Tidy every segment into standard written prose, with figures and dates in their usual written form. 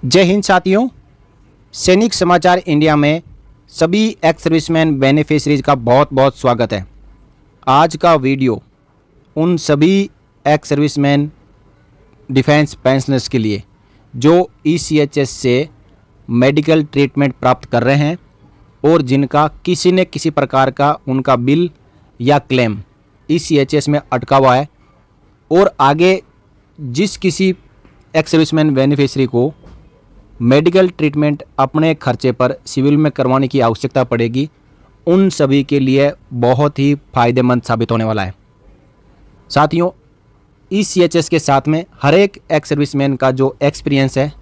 जय हिंद साथियों, सैनिक समाचार इंडिया में सभी एक्स सर्विसमैन बेनिफिशरीज का बहुत बहुत स्वागत है। आज का वीडियो उन सभी एक्स सर्विसमैन डिफेंस पेंशनर्स के लिए जो ECHS से मेडिकल ट्रीटमेंट प्राप्त कर रहे हैं और जिनका किसी न किसी प्रकार का उनका बिल या क्लेम ECHS में अटका हुआ है और आगे जिस किसी एक्स सर्विसमैन बेनिफिशरी को मेडिकल ट्रीटमेंट अपने खर्चे पर सिविल में करवाने की आवश्यकता पड़ेगी, उन सभी के लिए बहुत ही फ़ायदेमंद साबित होने वाला है। साथियों, ECHS के साथ में हर एक एक्स सर्विसमैन का जो एक्सपीरियंस है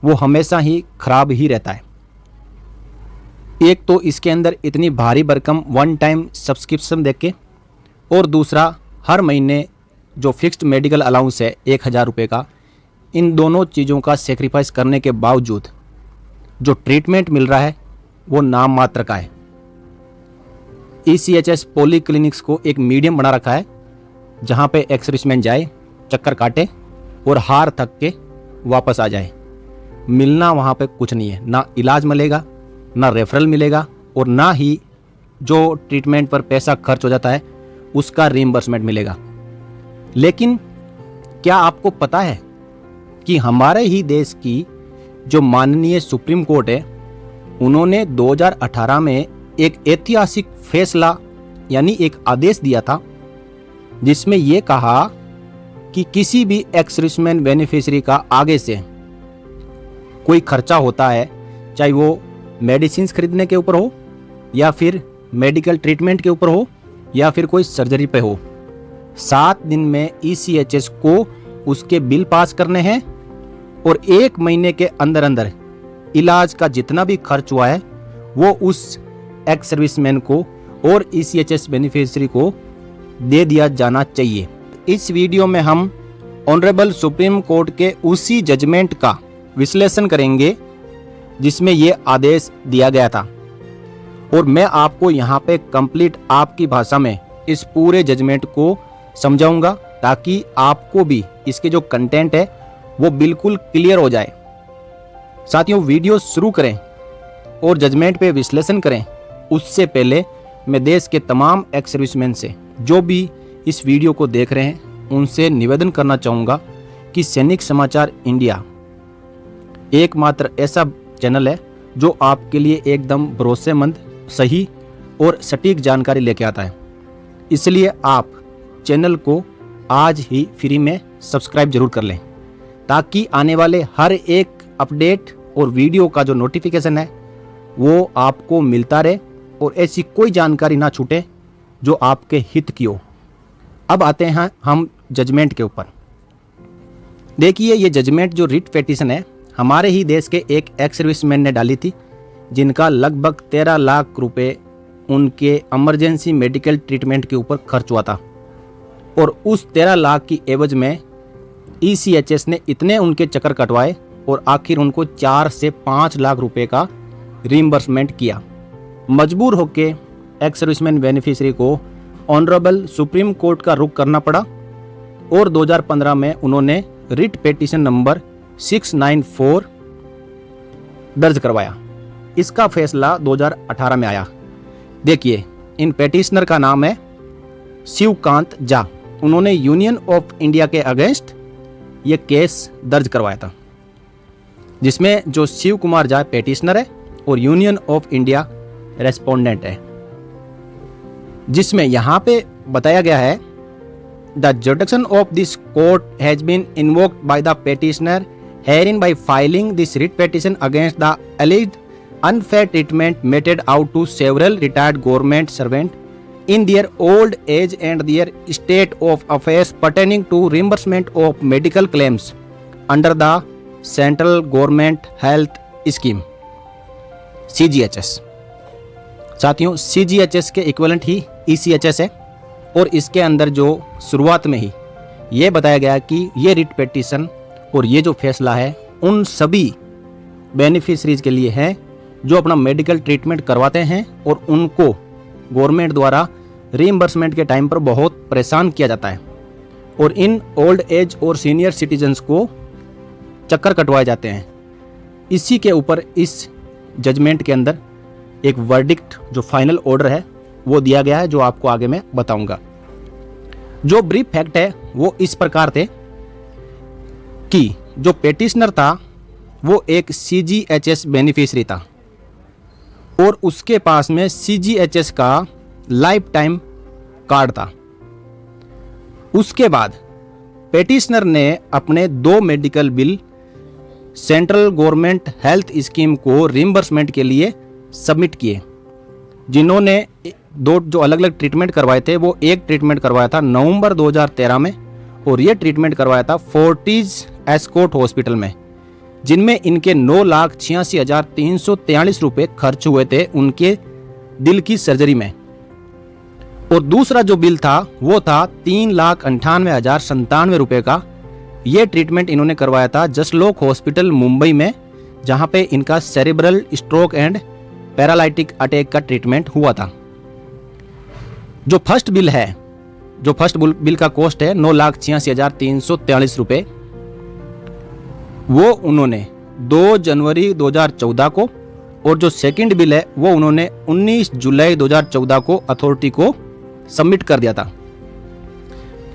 वो हमेशा ही ख़राब ही रहता है। एक तो इसके अंदर इतनी भारी भरकम वन टाइम सब्सक्रिप्शन देख के, और दूसरा हर महीने जो फिक्स्ड मेडिकल अलाउंस है 1000 रुपये का, इन दोनों चीज़ों का सेक्रीफाइस करने के बावजूद जो ट्रीटमेंट मिल रहा है वो नाम मात्र का है। ECHS पॉली क्लिनिक्स को एक मीडियम बना रखा है जहां पे एक्स सर्विसमैन जाए, चक्कर काटे और हार थक के वापस आ जाए। मिलना वहां पे कुछ नहीं है, ना इलाज मिलेगा, ना रेफरल मिलेगा और ना ही जो ट्रीटमेंट पर पैसा खर्च हो जाता है उसका रीइंबर्समेंट मिलेगा। लेकिन क्या आपको पता है कि हमारे ही देश की जो माननीय सुप्रीम कोर्ट है, उन्होंने 2018 में एक ऐतिहासिक फैसला यानी एक आदेश दिया था जिसमें यह कहा कि किसी भी एक्स सर्विसमैन बेनिफिशरी का आगे से कोई खर्चा होता है, चाहे वो मेडिसिन खरीदने के ऊपर हो या फिर मेडिकल ट्रीटमेंट के ऊपर हो या फिर कोई सर्जरी पे हो, 7 दिन में ECHS को उसके बिल पास करने हैं और 1 महीने के अंदर अंदर इलाज का जितना भी खर्च हुआ है वो उस एक्स सर्विसमैन को और ECHS बेनिफिशरी को दे दिया जाना चाहिए। इस वीडियो में हम ऑनरेबल सुप्रीम कोर्ट के उसी जजमेंट का विश्लेषण करेंगे जिसमें ये आदेश दिया गया था, और मैं आपको यहाँ पे कंप्लीट आपकी भाषा में इस पूरे जजमेंट को समझाऊंगा ताकि आपको भी इसके जो कंटेंट है वो बिल्कुल क्लियर हो जाए। साथियों, वीडियो शुरू करें और जजमेंट पे विश्लेषण करें उससे पहले मैं देश के तमाम एक्स सर्विसमैन से जो भी इस वीडियो को देख रहे हैं उनसे निवेदन करना चाहूँगा कि सैनिक समाचार इंडिया एकमात्र ऐसा चैनल है जो आपके लिए एकदम भरोसेमंद, सही और सटीक जानकारी लेके आता है। इसलिए आप चैनल को आज ही फ्री में सब्सक्राइब जरूर कर लें ताकि आने वाले हर एक अपडेट और वीडियो का जो नोटिफिकेशन है वो आपको मिलता रहे और ऐसी कोई जानकारी ना छूटे जो आपके हित की हो। अब आते हैं हम जजमेंट के ऊपर। देखिए, ये जजमेंट जो रिट पेटिशन है हमारे ही देश के एक एक्स सर्विसमैन ने डाली थी जिनका लगभग 13 लाख रुपए उनके इमरजेंसी मेडिकल ट्रीटमेंट के ऊपर खर्च हुआ था, और उस 13 लाख की एवज में ECHS ने इतने उनके चक्कर कटवाए और आखिर उनको 4 से 5 लाख रुपए का रीइंबर्समेंट किया। मजबूर होके एक्स सर्विसमैन बेनिफिशरी को ऑनरेबल सुप्रीम कोर्ट का रुख करना पड़ा और 2015 में उन्होंने रिट पेटिशन नंबर 694 दर्ज करवाया। इसका फैसला 2018 में आया। देखिए, इन पेटिशनर का नाम है शिवकांत झा। उन्होंने यूनियन ऑफ इंडिया के अगेंस्ट ये केस दर्ज करवाया था जिसमें जो शिव कुमार झा पेटिशनर है और यूनियन ऑफ इंडिया रेस्पोंडेंट है, जिसमें यहाँ पे बताया गया है the jurisdiction of this court has been invoked by the petitioner herein by filing this writ petition against the alleged unfair treatment meted out to several retired government servants in their old age and their state of affairs pertaining to reimbursement of medical claims under the Central Government Health Scheme CGHS। साथियों, CGHS के equivalent ही ECHS है और इसके अंदर जो शुरुआत में ही ये बताया गया कि ये रिट पेटिशन और ये जो फैसला है उन सभी बेनिफिशरीज के लिए है जो अपना मेडिकल ट्रीटमेंट करवाते हैं और उनको गवर्नमेंट द्वारा रीइंबर्समेंट के टाइम पर बहुत परेशान किया जाता है, और इन ओल्ड एज और सीनियर सिटीजन्स को चक्कर कटवाए जाते हैं। इसी के ऊपर इस जजमेंट के अंदर एक वर्डिक्ट जो फाइनल ऑर्डर है वो दिया गया है, जो आपको आगे मैं बताऊंगा। जो ब्रीफ फैक्ट है वो इस प्रकार थे कि जो पेटिशनर था वो एक CGHS बेनिफिशियरी था और उसके पास में CGHS का लाइफ टाइम कार्ड था। उसके बाद पेटिशनर ने अपने 2 medical bill central government health scheme को रिम्बर्समेंट के लिए सबमिट किए। जिन्होंने 2 जो अलग अलग ट्रीटमेंट करवाए थे, वो एक ट्रीटमेंट करवाया था नवंबर 2013 में और ये ट्रीटमेंट करवाया था फोर्टिज एस्कॉट हॉस्पिटल में, जिनमें इनके 9,86,343 रुपये खर्च हुए थे उनके दिल की सर्जरी में। और दूसरा जो बिल था वो था 3,98,097 रुपये का। ये ट्रीटमेंट इन्होंने करवाया था जसलोक हॉस्पिटल मुंबई में, जहां पे इनका cerebral stroke and paralytic attack का ट्रीटमेंट हुआ था। जो फर्स्ट बिल है, जो फर्स्ट बिल का कॉस्ट है 9,86,343 रुपये, वो उन्होंने 2 जनवरी 2014 को, और जो सेकंड बिल है वो उन्होंने 19 जुलाई 2014 को अथॉरिटी को सबमिट कर दिया था।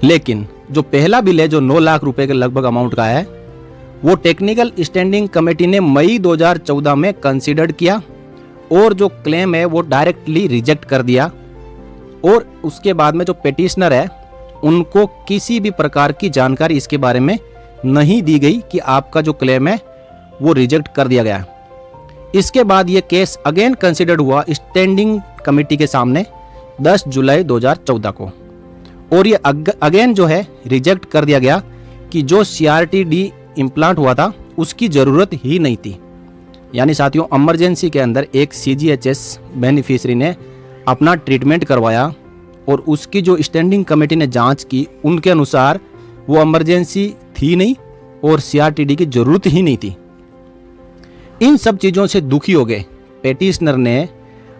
लेकिन जो पहला बिल है जो 9 लाख रुपए के लगभग अमाउंट का है, वो टेक्निकल स्टैंडिंग कमेटी ने मई 2014 में कंसीडर्ड किया और जो क्लेम है वो डायरेक्टली रिजेक्ट कर दिया। और उसके बाद में जो पेटिशनर है उनको किसी भी प्रकार की जानकारी इसके बारे में नहीं दी गई कि आपका जो क्लेम है वो रिजेक्ट कर दिया गया। इसके बाद ये केस अगेन कंसीडर्ड हुआ स्टैंडिंग कमेटी के सामने 10 जुलाई 2014 को, और ये अगेन जो है रिजेक्ट कर दिया गया कि जो CRT-D इम्प्लांट हुआ था उसकी ज़रूरत ही नहीं थी। यानी साथियों, इमरजेंसी के अंदर एक CGHS बेनिफिशियरी ने अपना ट्रीटमेंट करवाया और उसकी जो स्टैंडिंग कमेटी ने जांच की, उनके अनुसार वो इमरजेंसी थी नहीं और CRT-D की ज़रूरत ही नहीं थी। इन सब चीज़ों से दुखी हो गए पेटिशनर ने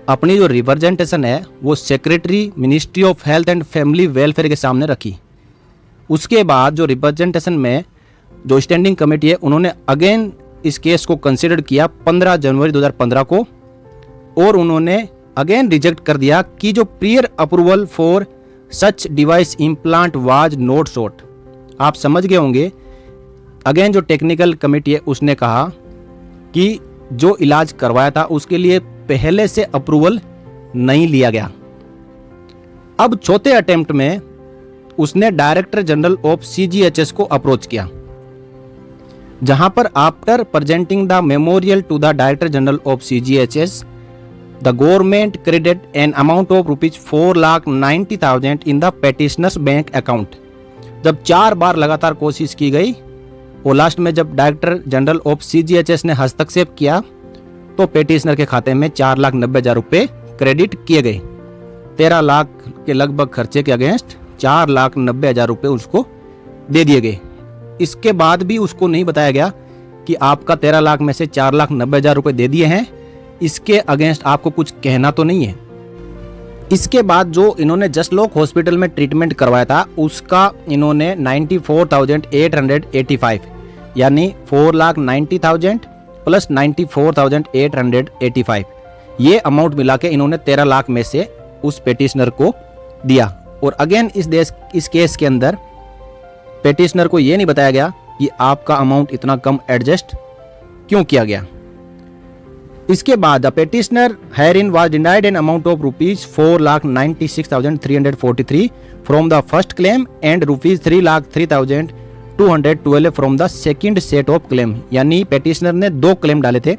अपनी जो रिप्रेजेंटेशन है वो secretary ministry of health and family welfare के सामने रखी। उसके बाद जो रिप्रेजेंटेशन में जो स्टैंडिंग कमेटी है उन्होंने अगेन इस केस को कंसिडर किया 15 जनवरी 2015 को, और उन्होंने अगेन रिजेक्ट कर दिया कि जो prior approval for such device implant was not shot. आप समझ गए होंगे, अगेन जो टेक्निकल कमेटी है उसने कहा कि जो इलाज करवाया था उसके लिए पहले से अप्रूवल नहीं लिया गया। अब चौथे अटेम्प्ट में उसने डायरेक्टर जनरल ऑफ CGHS को अप्रोच किया, जहां पर after presenting the memorial to the director general of CGHS the government credit an amount of ₹4,90,000 in the petitioner's bank account. जब 4 बार लगातार कोशिश की गई और लास्ट में जब डायरेक्टर जनरल ऑफ CGHS ने हस्तक्षेप किया तो पेटिशनर के खाते में 4,90,000 रुपये क्रेडिट किए गए। 13 लाख के लगभग खर्चे के अगेंस्ट 4,90,000 रुपये उसको दे दिए गए। इसके बाद भी उसको नहीं बताया गया कि आपका 13 लाख में से 4,90,000 रुपये दे दिए हैं, इसके अगेंस्ट आपको कुछ कहना तो नहीं है। इसके बाद जो इन्होंने जसलोक हॉस्पिटल में ट्रीटमेंट करवाया था उसका इन्होंने 94,885 यानी 4,90,000 प्लस 94,885 ये अमाउंट मिला के इन्होंने 13 लाख में से उस पेटिशनर को दिया। और अगेन इस केस के अंदर पेटिशनर को ये नहीं बताया गया कि आपका अमाउंट इतना कम एडजस्ट क्यों किया गया। इसके बाद the petitioner herein was denied an amount of ₹4,96,343 from the first claim and ₹3,03,212 from the second set of claim. यानी पेटिशनर ने 2 क्लेम डाले थे,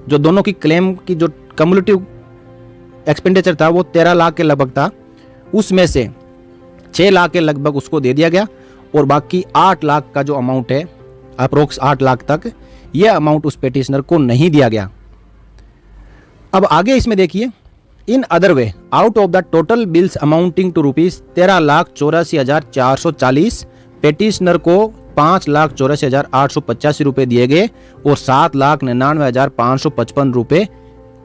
जो दोनों की क्लेम की जो कम्युलेटिव एक्सपेंडिचर था वो 13 लाख के लगभग था। उसमें से 6 लाख के लगभग उसको दे दिया गया और बाकी 8 लाख का जो अमाउंट है अप्रोक्स 8 लाख तक ये अमाउंट उस पेटिशनर को नहीं दिया गया। अब आगे इसमें देखिए, in other way out of the total bills amounting to ₹13,84,440 petitioner को 5,84,885 रुपये दिए गए और 7,99,555 रुपये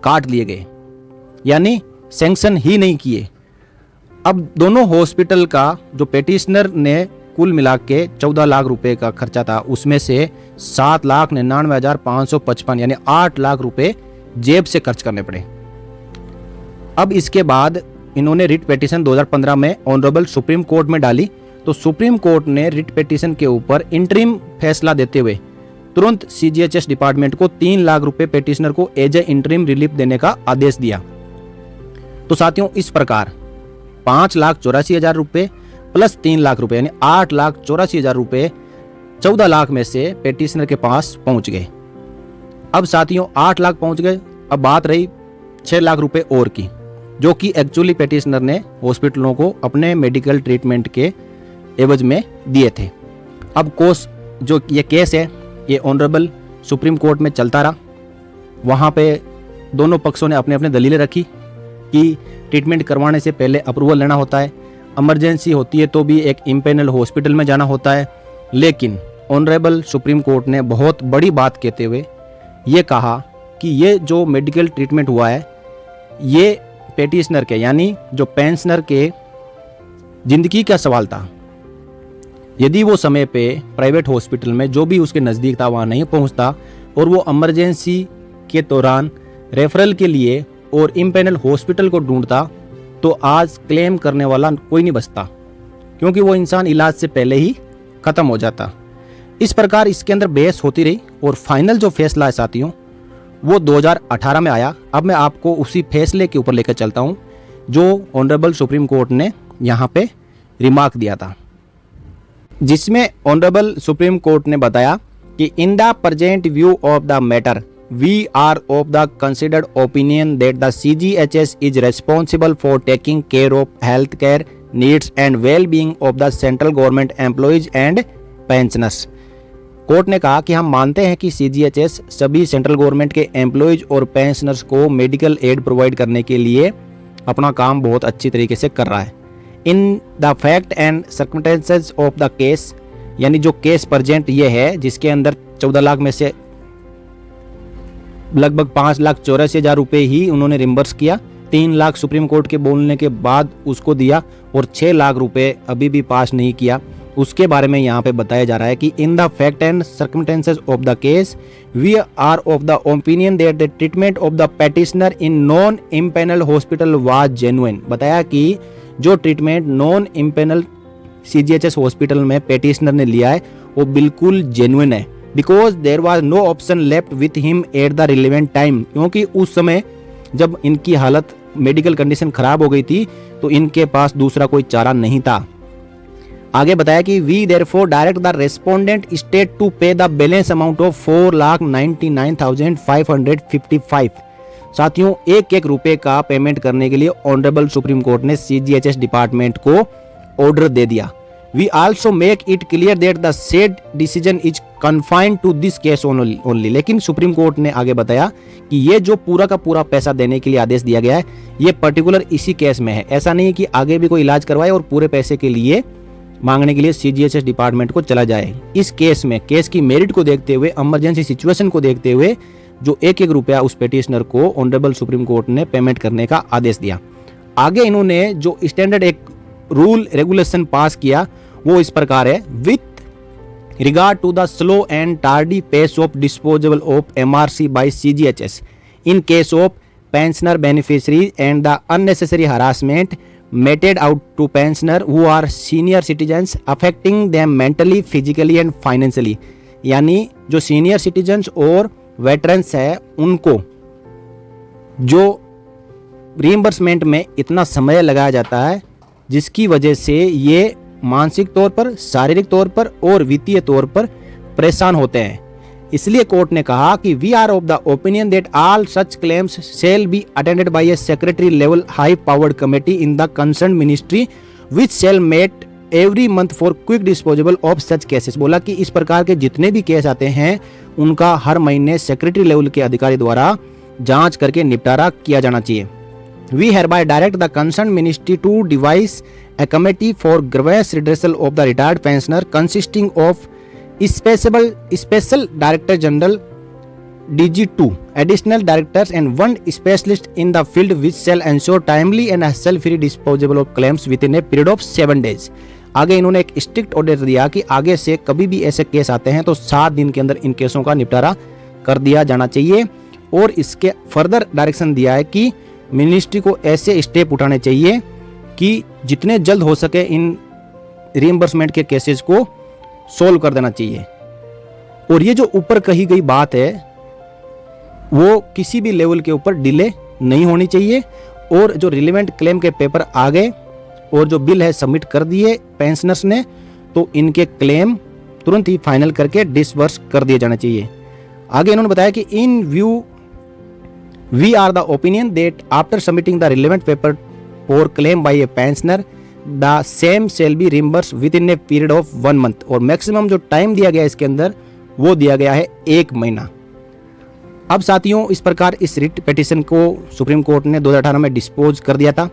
काट लिए गए, यानी सैंक्शन ही नहीं किए। अब दोनों हॉस्पिटल का जो पेटिशनर ने कुल मिला के 14 लाख रुपए का खर्चा था, उसमें से 7,99,555 यानी 8 लाख रुपए जेब से खर्च करने पड़े। अब इसके बाद इन्होंने रिट पिटीशन 2015 में ऑनरेबल सुप्रीम कोर्ट में डाली, तो सुप्रीम कोर्ट ने रिट पिटीशन के ऊपर इंटरिम फैसला देते हुए तुरंत सीजीएचएस डिपार्टमेंट को 3 लाख रुपए पिटीशनर को एज ए इंटरिम रिलीफ देने का आदेश दिया। तो साथियों, इस प्रकार 5,84,000 रुपए प्लस 3 लाख रुपए यानी 8,84,000 रुपए 14 लाख में से पिटीशनर के पास पहुंच गए। अब साथियों 8 लाख पहुंच गए, अब बात रही 6 लाख रुपए और की, जो कि एक्चुअली पिटीशनर ने हॉस्पिटलों को अपने मेडिकल ट्रीटमेंट के एवज में दिए थे। अब कोर्स जो ये केस है ये ऑनरेबल सुप्रीम कोर्ट में चलता रहा। वहाँ पे दोनों पक्षों ने अपने अपने दलीलें रखी कि ट्रीटमेंट करवाने से पहले अप्रूवल लेना होता है, इमरजेंसी होती है तो भी एक इम्पेनल हॉस्पिटल में जाना होता है। लेकिन ऑनरेबल सुप्रीम कोर्ट ने बहुत बड़ी बात कहते हुए ये कहा कि ये जो मेडिकल ट्रीटमेंट हुआ है ये पेटिशनर के यानी जो पेंशनर के जिंदगी का सवाल था। यदि वो समय पे प्राइवेट हॉस्पिटल में जो भी उसके नज़दीक था वहाँ नहीं पहुँचता और वो इमरजेंसी के दौरान रेफरल के लिए और इम्पेनल हॉस्पिटल को ढूंढता तो आज क्लेम करने वाला कोई नहीं बचता, क्योंकि वो इंसान इलाज से पहले ही ख़त्म हो जाता। इस प्रकार इसके अंदर बहस होती रही और फाइनल जो फैसला है साथियों वो 2018 में आया। अब मैं आपको उसी फैसले के ऊपर लेकर चलता हूँ जो ऑनरेबल सुप्रीम कोर्ट ने यहाँ पे रिमार्क दिया था, जिसमें ऑनरेबल सुप्रीम कोर्ट ने बताया कि in the present view of the matter we are of the considered opinion that the CGHS is responsible for taking care of health care needs and well being of the central government employees and pensioners. Court ने कहा कि हम मानते हैं कि CGHS सभी central government के employees और पेंशनर्स को मेडिकल एड प्रोवाइड करने के लिए अपना काम बहुत अच्छी तरीके से कर रहा है। इन the fact and circumstances of the case, यानी जो केस प्रेजेंट ये है जिसके अंदर 14 लाख में से लगभग 5,84,000 रुपए ही उन्होंने रिम्बर्स किया, 3 लाख सुप्रीम कोर्ट के बोलने के बाद उसको दिया और 6 लाख रुपए अभी भी पास नहीं किया। उसके बारे में यहाँ पे बताया जा रहा है कि in the fact and circumstances of the case we are of the opinion that the treatment of the petitioner in non empanel hospital was genuine. बताया कि जो treatment non empanel CGHS hospital में पेटिशनर ने लिया है वो बिल्कुल genuine है, because there was no option left with him at the relevant time. क्योंकि उस समय जब इनकी हालत मेडिकल कंडीशन खराब हो गई थी तो इनके पास दूसरा कोई चारा नहीं था। आगे बताया कि we therefore direct the respondent state to pay the balance amount of 4,99,555। साथियों एक एक रुपए का पेमेंट करने के लिए ऑनरेबल सुप्रीम कोर्ट ने CGHS डिपार्टमेंट को ऑर्डर दे दिया। We also make it clear that the said decision is confined to this case only. लेकिन सुप्रीम कोर्ट ने आगे बताया कि ये जो पूरा का पूरा पैसा देने के लिए आदेश दिया गया है ये पर्टिकुलर इसी केस में है। ऐसा नहीं है कि आगे भी कोई इलाज करवाए और पूरे पैसे के लिए मांगने के लिए CGHS डिपार्टमेंट को चला जाए। इस केस में केस की मेरिट को देखते हुए, इमरजेंसी सिचुएशन को देखते हुए जो एक एक रुपया उस पेटिशनर को ऑनरेबल सुप्रीम कोर्ट ने पेमेंट करने का आदेश दिया। आगे इन्होंने जो स्टैंडर्ड एक रूल रेगुलेशन पास किया वो इस प्रकार है, with regard to the slow and tardy pace of disposable of MRC by CGHS in case of pensioner beneficiary and the unnecessary harassment meted out to pensioner who are senior citizens affecting them mentally, physically and financially। यानी जो senior citizens और veterans है उनको जो reimbursement में इतना समय लगाया जाता है जिसकी वजह से ये मानसिक तौर पर, शारीरिक तौर पर और वित्तीय तौर पर परेशान होते हैं। इसलिए कोर्ट ने कहा कि we are of the opinion that all such claims shall be attended by a secretary level high powered committee in the concern ministry which shall meet every month for quick disposable of such cases. बोला कि इस प्रकार के जितने भी case आते हैं उनका हर महीने सेक्रेटरी लेवल के अधिकारी द्वारा जांच करके निपटारा किया जाना चाहिए। We hereby direct the concern ministry to devise a committee for grievance redressal of the retired pensioner consisting of special director general DG2 additional directors and one specialist in the field which shall ensure timely and hassle free disposal of claims within a period of 7 days। आगे इन्होंने एक strict order दिया कि आगे से कभी भी ऐसे केस आते हैं तो 7 दिन के अंदर इन केसों का निपटारा कर दिया जाना चाहिए। और इसके फर्दर डायरेक्शन दिया है कि मिनिस्ट्री को ऐसे स्टेप उठाने चाहिए कि जितने जल्द हो सके इन रिइंबर्समेंट के केसेस को सोल्व कर देना चाहिए। और ये जो ऊपर कही गई बात है वो किसी भी लेवल के ऊपर डिले नहीं होनी चाहिए। और जो रिलेवेंट क्लेम के पेपर आ गए और जो बिल है सबमिट कर दिए पेंशनर्स ने, तो इनके क्लेम तुरंत ही फाइनल करके डिसबर्स कर दिए जाने चाहिए। आगे इन्होंने बताया कि in view we are the opinion that after submitting the relevant paper for claim by a pensioner the same shall be reimbursed within a period of 1 month. और मैक्सिमम जो टाइम दिया गया इसके अंदर वो दिया गया है 1 महीना। अब साथियों इस प्रकार इस रिट पिटीशन को सुप्रीम कोर्ट ने 2018 में डिस्पोज कर दिया था।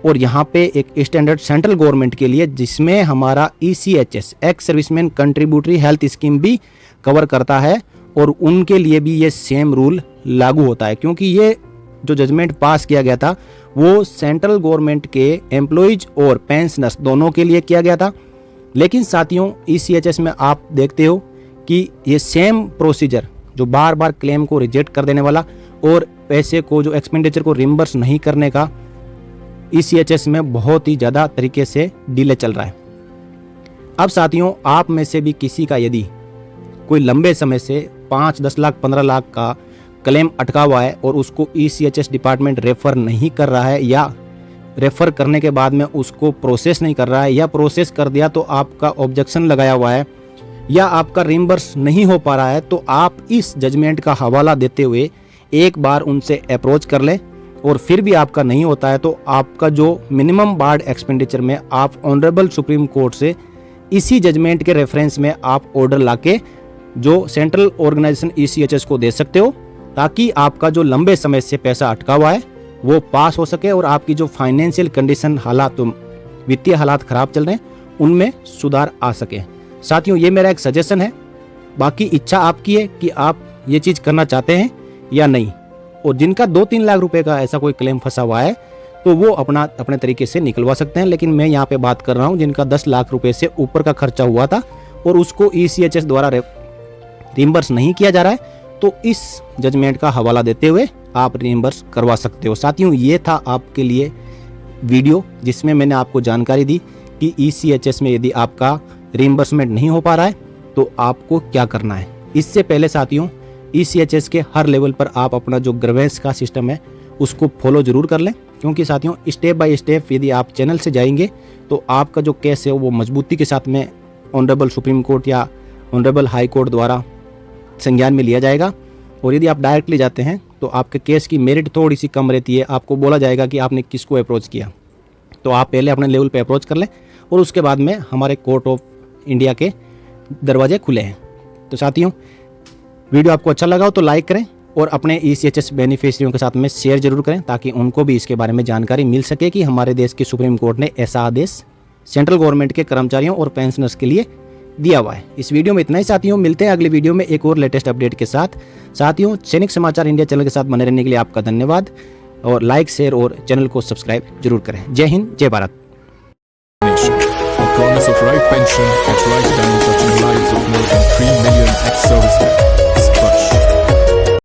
और यहाँ पे एक स्टैंडर्ड सेंट्रल गवर्नमेंट के लिए जिसमें हमारा ECHS ex serviceman contributory health scheme भी कवर करता है और उनके लिए भी ये सेम रूल लागू होता है, क्योंकि ये जो जजमेंट पास किया गया था वो सेंट्रल गवर्नमेंट के एम्प्लॉयज और पेंशनर्स दोनों के लिए किया गया था। लेकिन साथियों ECHS में आप देखते हो कि ये सेम प्रोसीजर जो बार बार क्लेम को रिजेक्ट कर देने वाला और पैसे को जो एक्सपेंडिचर को रिम्बर्स नहीं करने का ECHS में बहुत ही ज़्यादा तरीके से डिले चल रहा है। अब साथियों आप में से भी किसी का यदि कोई लंबे समय से 5, 10 लाख 15 लाख का क्लेम अटका हुआ है और उसको ECHS डिपार्टमेंट रेफर नहीं कर रहा है या रेफर करने के बाद में उसको प्रोसेस नहीं कर रहा है या प्रोसेस कर दिया तो आपका ऑब्जेक्शन लगाया हुआ है या आपका रिम्बर्स नहीं हो पा रहा है, तो आप इस जजमेंट का हवाला देते हुए एक बार उनसे अप्रोच कर लें। और फिर भी आपका नहीं होता है तो आपका जो मिनिमम बार्ड एक्सपेंडिचर में आप ऑनरेबल सुप्रीम कोर्ट से इसी जजमेंट के रेफरेंस में आप ऑर्डर लाके जो सेंट्रल ऑर्गेनाइजेशन ECHS को दे सकते हो, ताकि आपका जो लंबे समय से पैसा अटका हुआ है वो पास हो सके और आपकी जो फाइनेंशियल कंडीशन हालात वित्तीय हालात खराब चल रहे हैं उनमें सुधार आ सके। साथियों ये मेरा एक सजेशन है, बाकी इच्छा आपकी है कि आप ये चीज़ करना चाहते हैं या नहीं। और जिनका 2-3 लाख रुपए का ऐसा कोई क्लेम फंसा हुआ है तो वो अपने तरीके से निकलवा सकते हैं, लेकिन मैं यहाँ पे बात कर रहा हूँ जिनका 10 लाख रुपए से ऊपर का खर्चा हुआ था और उसको ECHS द्वारा रिम्बर्स नहीं किया जा रहा है, तो इस जजमेंट का हवाला देते हुए आप रिम्बर्स करवा सकते हो। साथियों ये था आपके लिए वीडियो जिसमें मैंने आपको जानकारी दी कि ECHS में यदि आपका रिम्बर्समेंट नहीं हो पा रहा है तो आपको क्या करना है। इससे पहले साथियों ECHS के हर लेवल पर आप अपना जो ग्रीवेंस का सिस्टम है उसको फॉलो जरूर कर लें, क्योंकि साथियों स्टेप बाय स्टेप यदि आप चैनल से जाएंगे तो आपका जो केस है वो मजबूती के साथ में ऑनरेबल सुप्रीम कोर्ट या ऑनरेबल हाई कोर्ट द्वारा संज्ञान में लिया जाएगा। और यदि आप डायरेक्टली जाते हैं तो आपके केस की मेरिट थोड़ी सी कम रहती है, आपको बोला जाएगा कि आपने किसको अप्रोच किया, तो आप पहले अपने लेवल पे अप्रोच कर लें और उसके बाद में हमारे कोर्ट ऑफ इंडिया के दरवाजे खुले हैं। तो साथियों वीडियो आपको अच्छा लगा हो तो लाइक करें और अपने ECHS बेनिफिशियरियों के साथ में शेयर जरूर करें, ताकि उनको भी इसके बारे में जानकारी मिल सके कि हमारे देश की सुप्रीम कोर्ट ने ऐसा आदेश सेंट्रल गवर्नमेंट के कर्मचारियों और पेंशनर्स के लिए दिया हुआ है। इस वीडियो में इतना ही साथियों, मिलते हैं अगले वीडियो में एक और लेटेस्ट अपडेट के साथ। साथियों सैनिक समाचार इंडिया चैनल के साथ बने रहने के लिए आपका धन्यवाद और लाइक शेयर और चैनल को सब्सक्राइब जरूर करें। जय हिंद, जय Bharat. Promise of right pension at right time touching lives of more than 3 million ex-servicemen.